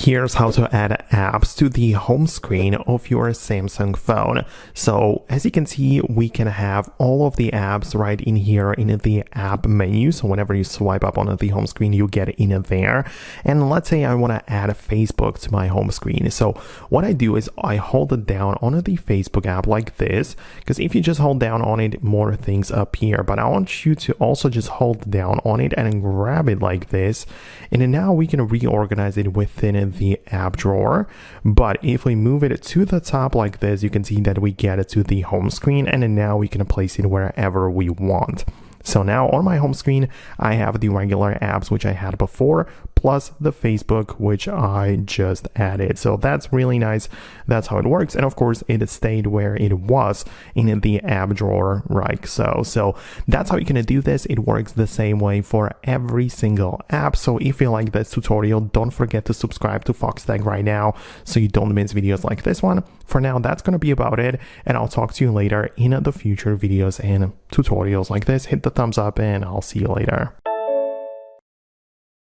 Here's how to add apps to the home screen of your Samsung phone. So as you can see, we can have all of the apps right in here in the app menu. So whenever you swipe up on the home screen, you get in there. And let's say I want to add Facebook to my home screen. So what I do is I hold it down on the Facebook app like this, because if you just hold down on it, more things appear. But I want you to also just hold down on it and grab it like this. And then now we can reorganize it within the app drawer. But if we move it to the top like this, you can see that we get it to the home screen, and then now we can place it wherever we want. So now on my home screen, I have the regular apps which I had before, plus the Facebook which I just added. So that's really nice. That's how it works. And of course, it stayed where it was in the app drawer, right? So that's how you can do this. It works the same way for every single app. So if you like this tutorial, don't forget to subscribe to Foxtecc right now so you don't miss videos like this one. For now, that's going to be about it, and I'll talk to you later in the future videos and tutorials like this. Hit the thumbs up, and I'll see you later.